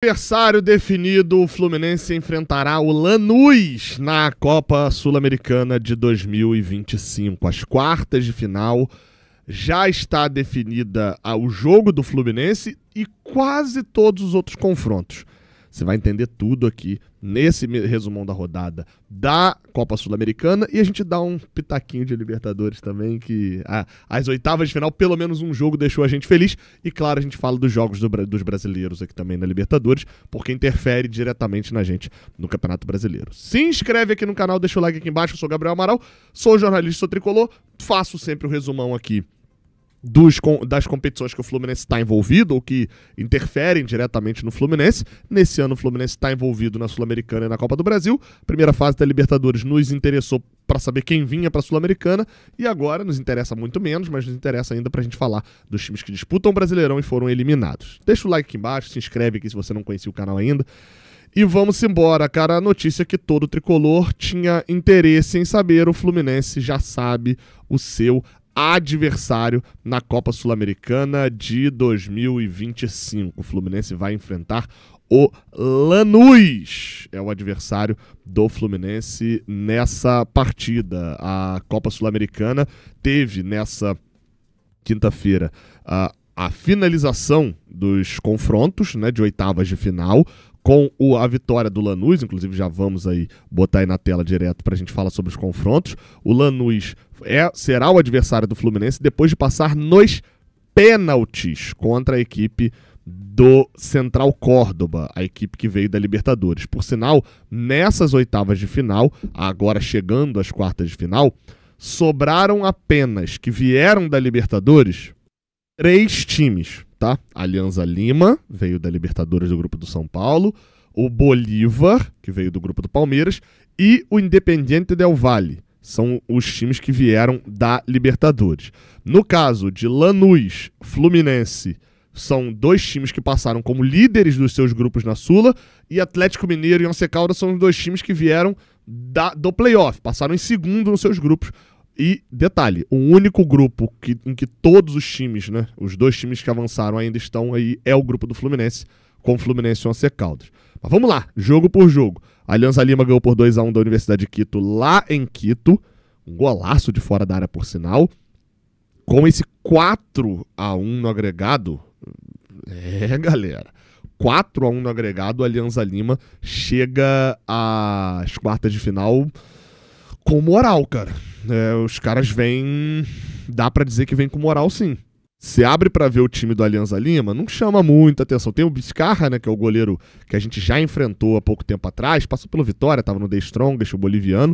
Adversário definido, o Fluminense enfrentará o Lanús na Copa Sul-Americana de 2025. As quartas de final já está definida o jogo do Fluminense e quase todos os outros confrontos. Você vai entender tudo aqui nesse resumão da rodada da Copa Sul-Americana e a gente dá um pitaquinho de Libertadores também, que as oitavas de final, pelo menos um jogo deixou a gente feliz. E claro, a gente fala dos jogos dos brasileiros aqui também na Libertadores, porque interfere diretamente na gente no Campeonato Brasileiro. Se inscreve aqui no canal, deixa o like aqui embaixo. Eu sou Gabriel Amaral, sou jornalista, sou tricolor, faço sempre o resumão aqui das competições que o Fluminense está envolvido ou que interferem diretamente no Fluminense. Nesse ano o Fluminense está envolvido na Sul-Americana e na Copa do Brasil. Primeira fase da Libertadores nos interessou para saber quem vinha para a Sul-Americana e agora nos interessa muito menos, mas nos interessa ainda para a gente falar dos times que disputam o Brasileirão e foram eliminados. Deixa o like aqui embaixo, se inscreve aqui se você não conhecia o canal ainda. E vamos embora, cara. A notícia é que todo tricolor tinha interesse em saber. O Fluminense já sabe o seu adversário na Copa Sul-Americana de 2025. O Fluminense vai enfrentar o Lanús. É o adversário do Fluminense nessa partida. A Copa Sul-Americana teve nessa quinta-feira a finalização dos confrontos, né, de oitavas de final, com a vitória do Lanús. Inclusive já vamos aí botar aí na tela direto pra gente falar sobre os confrontos. O Lanús será o adversário do Fluminense depois de passar nos pênaltis contra a equipe do Central Córdoba, a equipe que veio da Libertadores. Por sinal, nessas oitavas de final, agora chegando às quartas de final, sobraram apenas, que vieram da Libertadores, 3 times, tá? Alianza Lima, veio da Libertadores do grupo do São Paulo, o Bolívar, que veio do grupo do Palmeiras, e o Independiente del Valle. São os times que vieram da Libertadores. No caso de Lanús, Fluminense, são 2 times que passaram como líderes dos seus grupos na Sula, e Atlético Mineiro e Once Caldas são os 2 times que vieram do playoff, passaram em segundo nos seus grupos. E, detalhe, o único grupo em que todos os times, né, os 2 times que avançaram ainda estão aí, é o grupo do Fluminense, com o Fluminense e Once Caldas. Mas vamos lá, jogo por jogo. A Alianza Lima ganhou por 2-1 da Universidade de Quito, lá em Quito. Um golaço de fora da área, por sinal. Com esse 4-1 no agregado, galera, 4-1 no agregado, a Alianza Lima chega às quartas de final com moral, cara. Os caras vêm, dá pra dizer que vem com moral, sim. Se abre pra ver o time do Alianza Lima, não chama muita atenção. Tem o Vizcarra, né, que é o goleiro que a gente já enfrentou há pouco tempo atrás, passou pelo Vitória, tava no The Strongest, o boliviano.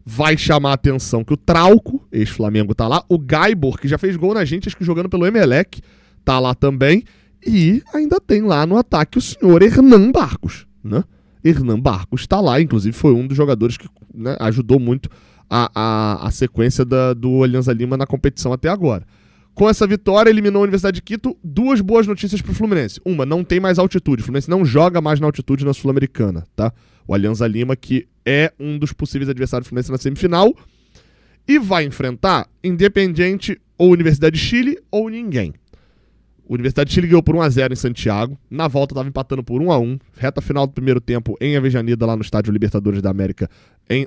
Vai chamar a atenção que o Trauco, ex-Flamengo, tá lá. O Gaibor, que já fez gol na gente, acho que jogando pelo Emelec, tá lá também. E ainda tem lá no ataque o senhor Hernan Barcos, né? Hernan Barcos tá lá, inclusive foi um dos jogadores que, né, ajudou muito a sequência do Alianza Lima na competição até agora. Com essa vitória, eliminou a Universidade de Quito. 2 boas notícias pro Fluminense. Uma, não tem mais altitude. O Fluminense não joga mais na altitude na Sul-Americana, tá? O Alianza Lima, que é um dos possíveis adversários do Fluminense na semifinal, e vai enfrentar Independiente ou Universidade de Chile ou ninguém. A Universidade de Chile ganhou por 1-0 em Santiago. Na volta estava empatando por 1-1. Reta final do primeiro tempo em Avejaneda, lá no Estádio Libertadores da América,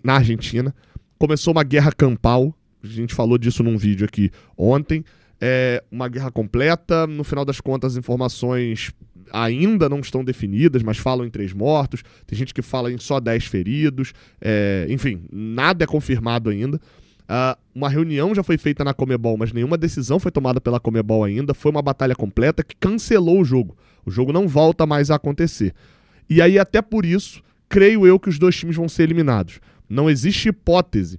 na Argentina. Começou uma guerra campal. A gente falou disso num vídeo aqui ontem. Uma guerra completa. No final das contas, as informações ainda não estão definidas, mas falam em 3 mortos. Tem gente que fala em só 10 feridos. Enfim, nada é confirmado ainda. Uma reunião já foi feita na Conmebol, mas nenhuma decisão foi tomada pela Conmebol ainda. Foi uma batalha completa que cancelou o jogo. O jogo não volta mais a acontecer. E aí, até por isso, creio eu que os 2 times vão ser eliminados. Não existe hipótese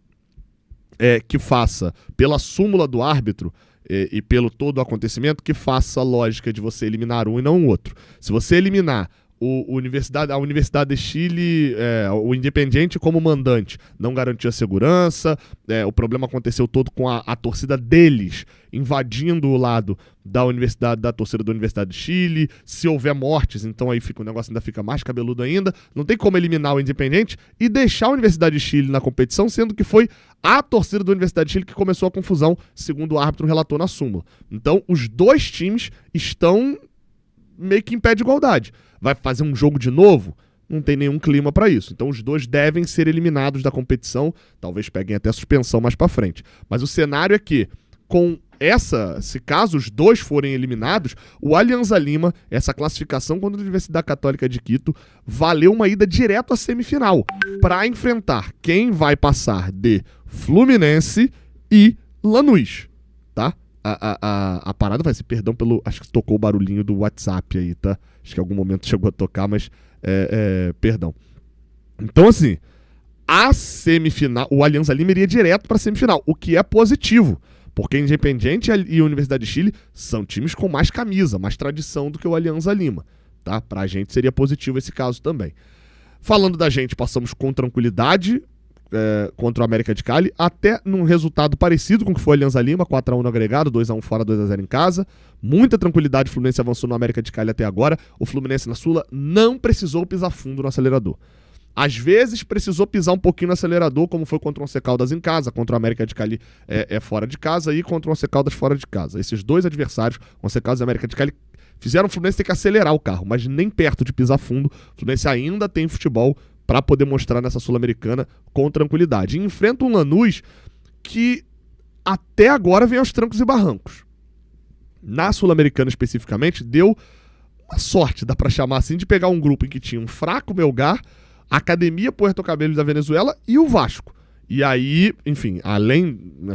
que faça, pela súmula do árbitro e pelo todo o acontecimento, que faça a lógica de você eliminar um e não o outro. Se você eliminar a Universidade de Chile, o Independiente como mandante, não garantia segurança. O problema aconteceu todo com a torcida deles invadindo o lado da torcida da Universidade de Chile. Se houver mortes, então aí o negócio ainda fica mais cabeludo ainda. Não tem como eliminar o Independiente e deixar a Universidade de Chile na competição, sendo que foi a torcida da Universidade de Chile que começou a confusão, segundo o árbitro relatou na súmula. Então, os 2 times estão meio que em pé de igualdade. Vai fazer um jogo de novo? Não tem nenhum clima para isso. Então os dois devem ser eliminados da competição, talvez peguem até suspensão mais para frente. Mas o cenário é que, se caso os dois forem eliminados, o Alianza Lima, essa classificação contra a Universidade Católica de Quito, valeu uma ida direto à semifinal, para enfrentar quem vai passar de Fluminense e Lanús, tá? A parada vai ser, perdão pelo... Acho que tocou o barulhinho do WhatsApp aí, tá? Acho que em algum momento chegou a tocar, mas... perdão. Então, assim, a semifinal... O Alianza Lima iria direto para a semifinal, o que é positivo, porque Independiente e Universidade de Chile são times com mais camisa, mais tradição do que o Alianza Lima, tá? Pra gente seria positivo esse caso também. Falando da gente, passamos com tranquilidade contra o América de Cali, até num resultado parecido com o que foi o Alianza Lima, 4-1 no agregado, 2-1 fora, 2-0 em casa. Muita tranquilidade, o Fluminense avançou no América de Cali até agora. O Fluminense na Sula não precisou pisar fundo no acelerador. Às vezes precisou pisar um pouquinho no acelerador, como foi contra o Once Caldas em casa, contra o América de Cali fora de casa e contra o Once Caldas fora de casa. Esses dois adversários, Once Caldas e América de Cali, fizeram o Fluminense ter que acelerar o carro, mas nem perto de pisar fundo. O Fluminense ainda tem futebol para poder mostrar nessa Sul-Americana com tranquilidade. E enfrenta um Lanús que até agora vem aos trancos e barrancos. Na Sul-Americana especificamente, deu uma sorte, dá para chamar assim, de pegar um grupo em que tinha um fraco Melgar, Academia Puerto Cabello da Venezuela e o Vasco. E aí, enfim,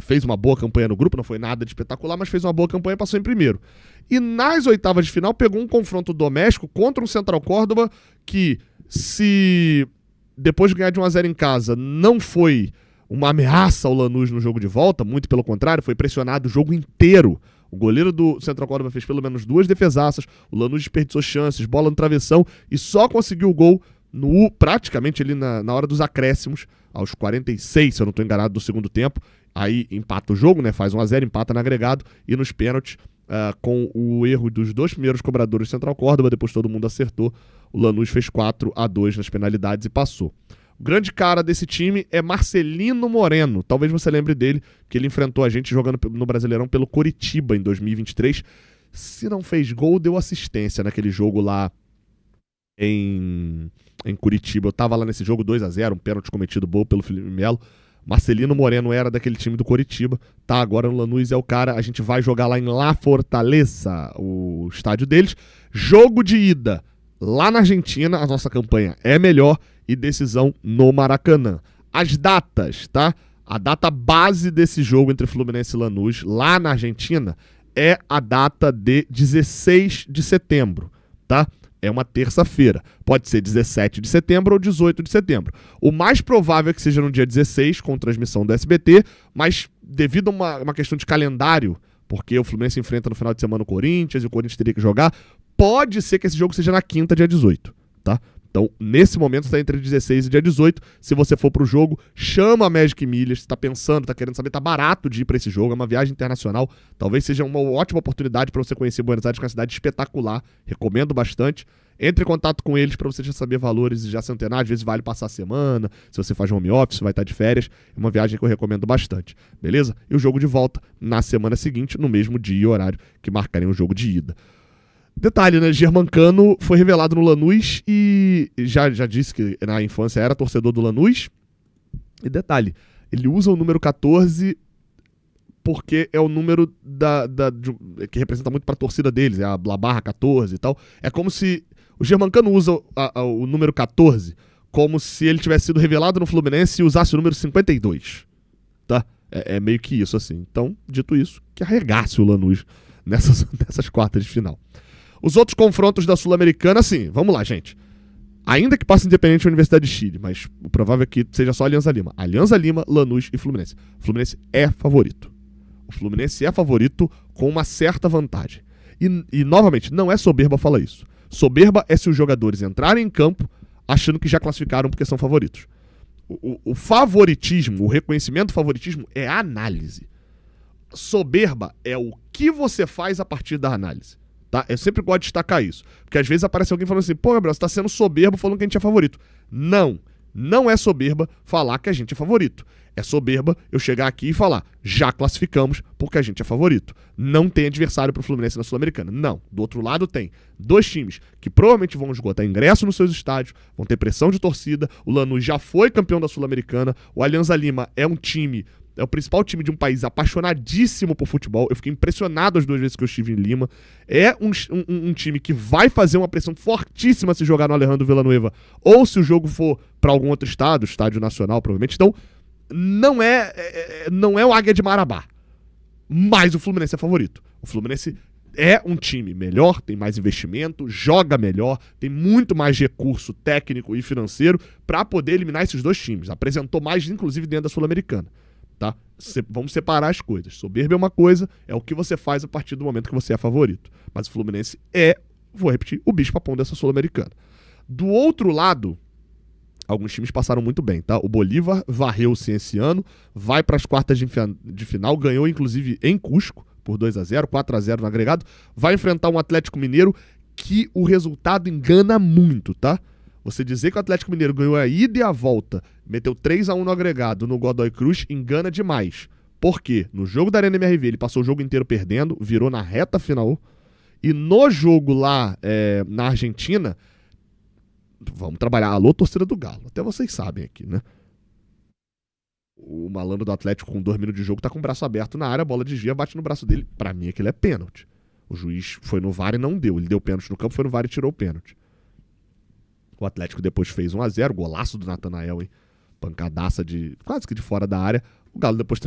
fez uma boa campanha no grupo, não foi nada de espetacular, mas fez uma boa campanha e passou em primeiro. E nas oitavas de final pegou um confronto doméstico contra um Central Córdoba que, se depois de ganhar de 1-0 em casa, não foi uma ameaça ao Lanús no jogo de volta, muito pelo contrário, foi pressionado o jogo inteiro. O goleiro do Central Córdoba fez pelo menos 2 defesaças, o Lanús desperdiçou chances, bola no travessão e só conseguiu o gol praticamente ali na hora dos acréscimos, aos 46, se eu não estou enganado, do segundo tempo. Aí empata o jogo, né? Faz 1-0, empata no agregado e nos pênaltis, com o erro dos 2 primeiros cobradores do Central Córdoba, depois todo mundo acertou. O Lanús fez 4-2 nas penalidades e passou. O grande cara desse time é Marcelino Moreno. Talvez você lembre dele, que ele enfrentou a gente jogando no Brasileirão pelo Coritiba em 2023. Se não fez gol, deu assistência naquele jogo lá em Curitiba. Eu tava lá nesse jogo, 2-0, um pênalti cometido bom pelo Felipe Melo. Marcelino Moreno era daquele time do Coritiba, tá agora no Lanús, é o cara. A gente vai jogar lá em La Fortaleza, o estádio deles. Jogo de ida lá na Argentina, a nossa campanha é melhor, e decisão no Maracanã. As datas, tá? A data base desse jogo entre Fluminense e Lanús, lá na Argentina, é a data de 16 de setembro, tá? É uma terça-feira. Pode ser 17 de setembro ou 18 de setembro. O mais provável é que seja no dia 16, com transmissão do SBT, mas devido a uma questão de calendário, porque o Fluminense enfrenta no final de semana o Corinthians e o Corinthians teria que jogar, pode ser que esse jogo seja na quinta, dia 18, tá? Então, nesse momento, está entre 16 e dia 18. Se você for pro jogo, chama a Magic Milhas. Se tá pensando, tá querendo saber, tá barato de ir para esse jogo. É uma viagem internacional. Talvez seja uma ótima oportunidade para você conhecer Buenos Aires, que é uma cidade espetacular. Recomendo bastante. Entre em contato com eles para você já saber valores e já se antenar. Às vezes vale passar a semana. Se você faz home office, vai estar de férias. É uma viagem que eu recomendo bastante. Beleza? E o jogo de volta na semana seguinte, no mesmo dia e horário que marcarem o jogo de ida. Detalhe, né? Germancano foi revelado no Lanús e já disse que na infância era torcedor do Lanús. E detalhe, ele usa o número 14 porque é o número que representa muito para a torcida deles, é a barra 14 e tal. É como se o Germancano usa o número 14 como se ele tivesse sido revelado no Fluminense e usasse o número 52, tá? É meio que isso, assim. Então, dito isso, que arregasse o Lanús nessas quartas de final. Os outros confrontos da Sul-Americana, assim, vamos lá, gente. Ainda que passe Independiente e Universidade de Chile, mas o provável é que seja só Alianza Lima. Alianza Lima, Lanús e Fluminense. O Fluminense é favorito. O Fluminense é favorito com uma certa vantagem. E novamente, não é soberba falar isso. Soberba é se os jogadores entrarem em campo achando que já classificaram porque são favoritos. O favoritismo, o reconhecimento do favoritismo é a análise. Soberba é o que você faz a partir da análise. Tá? Eu sempre gosto de destacar isso. Porque às vezes aparece alguém falando assim, pô, Gabriel, você tá sendo soberbo falando que a gente é favorito. Não. Não é soberba falar que a gente é favorito. É soberba eu chegar aqui e falar, já classificamos porque a gente é favorito. Não tem adversário pro Fluminense na Sul-Americana. Não. Do outro lado tem dois times que provavelmente vão esgotar ingresso nos seus estádios, vão ter pressão de torcida. O Lanús já foi campeão da Sul-Americana. O Alianza Lima é um time... É o principal time de um país apaixonadíssimo por futebol. Eu fiquei impressionado as 2 vezes que eu estive em Lima. É um time que vai fazer uma pressão fortíssima se jogar no Alejandro Villanueva. Ou se o jogo for para algum outro estado, estádio nacional, provavelmente. Então, não é o Águia de Marabá. Mas o Fluminense é favorito. O Fluminense é um time melhor, tem mais investimento, joga melhor, tem muito mais recurso técnico e financeiro para poder eliminar esses 2 times. Apresentou mais, inclusive, dentro da Sul-Americana. Tá? Vamos separar as coisas. Soberba é uma coisa, é o que você faz a partir do momento que você é favorito. Mas o Fluminense vou repetir, o bicho-papão dessa Sul-Americana. Do outro lado, alguns times passaram muito bem, tá? O Bolívar varreu-se esse ano, vai para as quartas de final, ganhou inclusive em Cusco, por 2-0, 4-0 no agregado, vai enfrentar um Atlético Mineiro que o resultado engana muito, tá? Você dizer que o Atlético Mineiro ganhou a ida e a volta, meteu 3-1 no agregado no Godoy Cruz, engana demais. Por quê? No jogo da Arena MRV ele passou o jogo inteiro perdendo, virou na reta final. E no jogo lá na Argentina, vamos trabalhar. Alô, torcida do Galo. Até vocês sabem aqui, né? O malandro do Atlético com 2 minutos de jogo tá com o braço aberto na área, a bola desvia, bate no braço dele. Pra mim aquilo é pênalti. O juiz foi no VAR e não deu. Ele deu pênalti no campo, foi no VAR e tirou o pênalti. O Atlético depois fez 1-0, golaço do Natanael, hein? Pancadaça quase que de fora da área. O Galo depois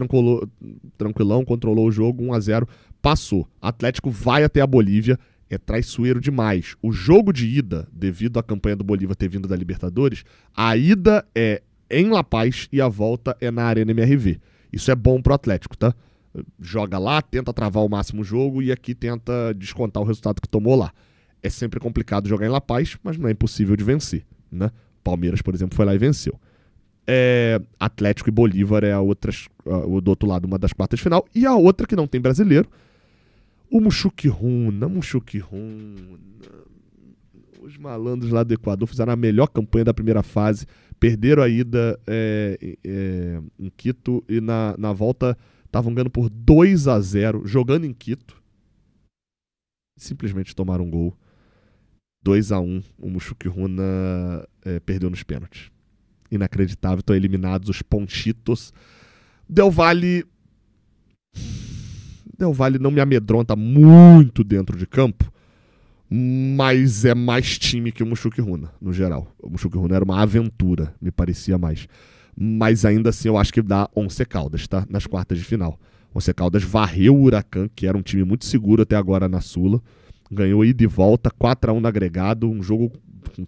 tranquilão, controlou o jogo, 1-0, passou. Atlético vai até a Bolívia, é traiçoeiro demais. O jogo de ida, devido à campanha do Bolívar ter vindo da Libertadores, a ida é em La Paz e a volta é na Arena MRV. Isso é bom pro Atlético, tá? Joga lá, tenta travar ao máximo o jogo e aqui tenta descontar o resultado que tomou lá. É sempre complicado jogar em La Paz, mas não é impossível de vencer, né? Palmeiras, por exemplo, foi lá e venceu. Atlético e Bolívar é do outro lado, uma das quartas de final. E a outra que não tem brasileiro, o Muxuquiruna. Os malandros lá do Equador fizeram a melhor campanha da primeira fase, perderam a ida em Quito e na volta estavam ganhando por 2-0, jogando em Quito. Simplesmente tomaram um gol. 2-1, o Muxuquiruna perdeu nos pênaltis. Inacreditável, estão eliminados os Ponchitos. Del Valle não me amedronta muito dentro de campo, mas é mais time que o Muxuquiruna, no geral. O Muxuquiruna era uma aventura, me parecia mais. Mas ainda assim eu acho que dá Once Caldas, tá? Nas quartas de final. Once Caldas varreu o Huracan, que era um time muito seguro até agora na Sula. Ganhou ida e volta, 4-1 no agregado, um jogo com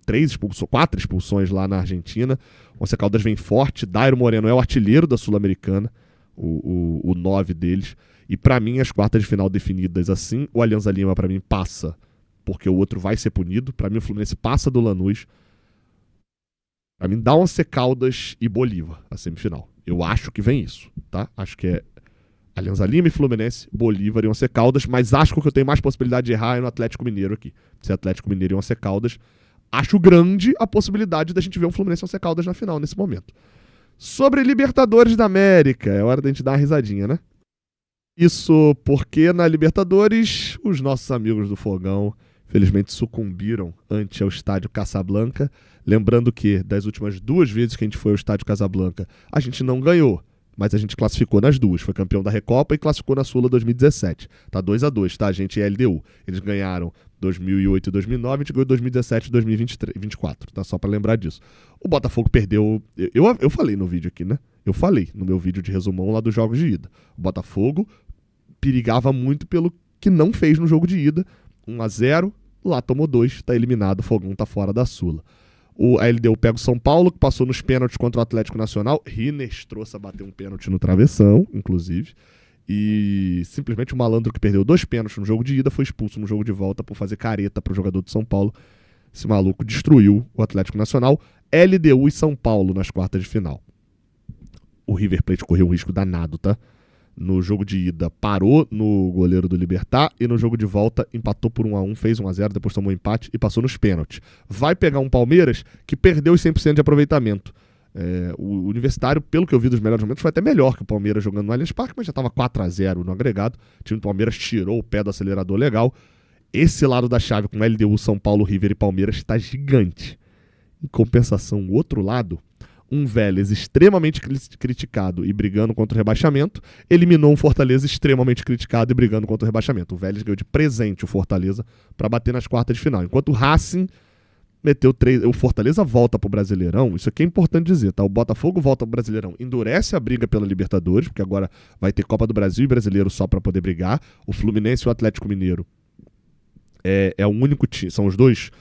4 expulsões lá na Argentina. Once Caldas vem forte, Dairo Moreno é o artilheiro da Sul-Americana, o 9 deles. E pra mim, as quartas de final definidas assim, o Alianza Lima pra mim passa, porque o outro vai ser punido. Pra mim o Fluminense passa do Lanús. Pra mim dá Once Caldas e Bolívar, a semifinal. Eu acho que vem isso, tá? Acho que é Alianza Lima e Fluminense, Bolívar e Once Caldas, mas acho que o que eu tenho mais possibilidade de errar é no Atlético Mineiro aqui. Se é Atlético Mineiro e Once Caldas, acho grande a possibilidade da gente ver um Fluminense e Once Caldas na final nesse momento. Sobre Libertadores da América, é hora da gente dar uma risadinha, né? Isso porque na Libertadores, os nossos amigos do Fogão, felizmente, sucumbiram ante ao Estádio Casablanca. Lembrando que, das últimas 2 vezes que a gente foi ao Estádio Casablanca, a gente não ganhou, mas a gente classificou nas 2. Foi campeão da Recopa e classificou na Sula 2017. Tá 2-2, tá? A gente é LDU. Eles ganharam 2008 e 2009, a gente ganhou 2017 e 2024, tá? Só pra lembrar disso. O Botafogo perdeu... Eu falei no vídeo aqui, né? Eu falei no meu vídeo de resumão lá dos jogos de ida. O Botafogo perigava muito pelo que não fez no jogo de ida. 1-0, lá tomou 2, tá eliminado, o Fogão tá fora da Sula. A LDU pega o São Paulo, que passou nos pênaltis contra o Atlético Nacional. Rinestrosa bateu um pênalti no travessão, inclusive. E simplesmente o malandro que perdeu 2 pênaltis no jogo de ida foi expulso no jogo de volta por fazer careta pro jogador de São Paulo. Esse maluco destruiu o Atlético Nacional. LDU e São Paulo nas quartas de final. O River Plate correu um risco danado, tá? No jogo de ida parou no goleiro do Libertad e no jogo de volta empatou por 1-1, fez 1-0, depois tomou um empate e passou nos pênaltis. Vai pegar um Palmeiras que perdeu os 100% de aproveitamento. O Universitário, pelo que eu vi dos melhores momentos, foi até melhor que o Palmeiras jogando no Allianz Parque, mas já estava 4-0 no agregado. O time do Palmeiras tirou o pé do acelerador legal. Esse lado da chave com LDU, São Paulo, River e Palmeiras está gigante. Em compensação, o outro lado, um Vélez extremamente criticado e brigando contra o rebaixamento, eliminou um Fortaleza extremamente criticado e brigando contra o rebaixamento. O Vélez ganhou de presente o Fortaleza para bater nas quartas de final. Enquanto o Racing meteu 3. O Fortaleza volta pro Brasileirão. Isso aqui é importante dizer, tá? O Botafogo volta pro Brasileirão. Endurece a briga pela Libertadores, porque agora vai ter Copa do Brasil e Brasileiro só para poder brigar. O Fluminense e o Atlético Mineiro é o único time. São os dois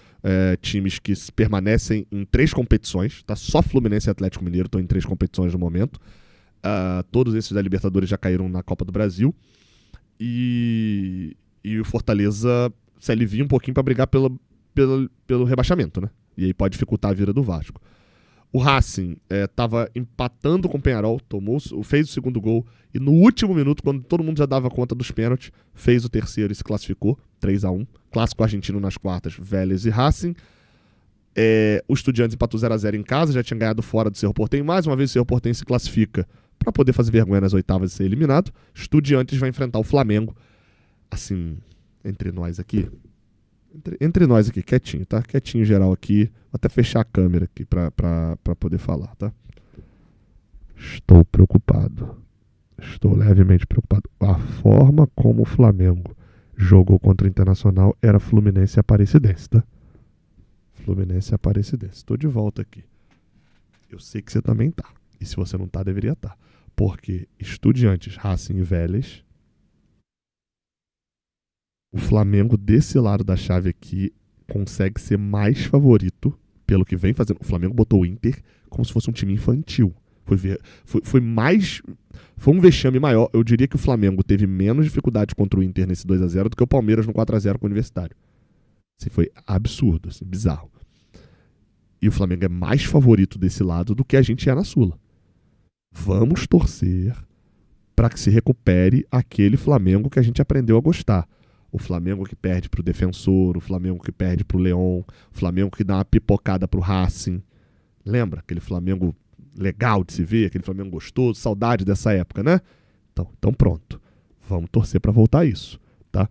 times que permanecem em 3 competições, tá? Só Fluminense e Atlético Mineiro estão em 3 competições no momento. Todos esses da Libertadores já caíram na Copa do Brasil. E o Fortaleza se alivia um pouquinho para brigar pelo rebaixamento, né? E aí pode dificultar a vida do Vasco. O Racing estava empatando com o Peñarol, fez o segundo gol e no último minuto, quando todo mundo já dava conta dos pênaltis, fez o terceiro e se classificou, 3-1. Clássico argentino nas quartas, Vélez e Racing. O Estudiantes empatou 0-0 em casa, já tinha ganhado fora do Cerro Porteño. Mais uma vez o Cerro Porteño se classifica para poder fazer vergonha nas oitavas e ser eliminado. Estudiantes vai enfrentar o Flamengo. Assim, entre nós aqui, quietinho, tá? Quietinho geral aqui. Vou até fechar a câmera aqui pra poder falar, tá? Estou preocupado. Estou levemente preocupado. A forma como o Flamengo jogou contra o Internacional era Fluminense e Aparecidense, tá? Fluminense e Aparecidense. Estou de volta aqui. Eu sei que você também tá. E se você não tá, deveria estar. Porque Estudiantes, Racing e Vélez, o Flamengo desse lado da chave aqui consegue ser mais favorito pelo que vem fazendo. O Flamengo botou o Inter como se fosse um time infantil. Foi um vexame maior. Eu diria que o Flamengo teve menos dificuldade contra o Inter nesse 2-0 do que o Palmeiras no 4-0 com o Universitário. Assim, foi absurdo, assim, bizarro. E o Flamengo é mais favorito desse lado do que a gente é na Sula. Vamos torcer para que se recupere aquele Flamengo que a gente aprendeu a gostar. O Flamengo que perde pro Defensor, o Flamengo que perde pro León, o Flamengo que dá uma pipocada pro Racing. Lembra? Aquele Flamengo legal de se ver, aquele Flamengo gostoso, saudade dessa época, né? Então pronto. Vamos torcer para voltar a isso, tá?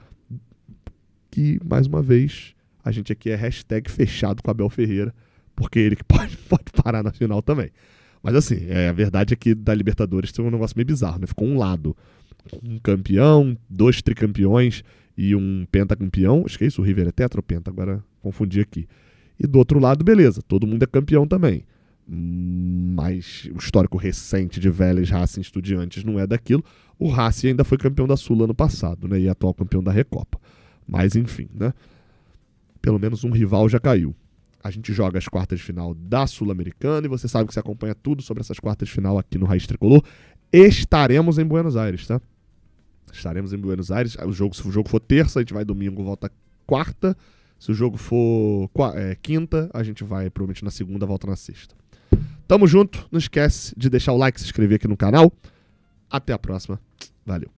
Que, mais uma vez, a gente aqui é hashtag fechado com Abel Ferreira, porque ele que pode parar na final também. Mas assim, a verdade é que da Libertadores tem um negócio meio bizarro, né? Ficou um lado, um campeão, 2 tricampeões e um pentacampeão. Acho que é isso, o River é tetra ou penta, agora confundi aqui. E do outro lado, beleza, todo mundo é campeão também. Mas o histórico recente de Vélez, Racing, Estudiantes não é daquilo. O Racing ainda foi campeão da Sula ano passado, né? E atual campeão da Recopa. Mas enfim, né? Pelo menos um rival já caiu. A gente joga as quartas de final da Sul-Americana e você sabe que você acompanha tudo sobre essas quartas de final aqui no Raiz Tricolor. Estaremos em Buenos Aires, tá? Estaremos em Buenos Aires. Se o jogo for terça, a gente vai domingo, volta quarta. Se o jogo for quinta, a gente vai provavelmente na segunda, volta na sexta. Tamo junto. Não esquece de deixar o like, se inscrever aqui no canal. Até a próxima. Valeu.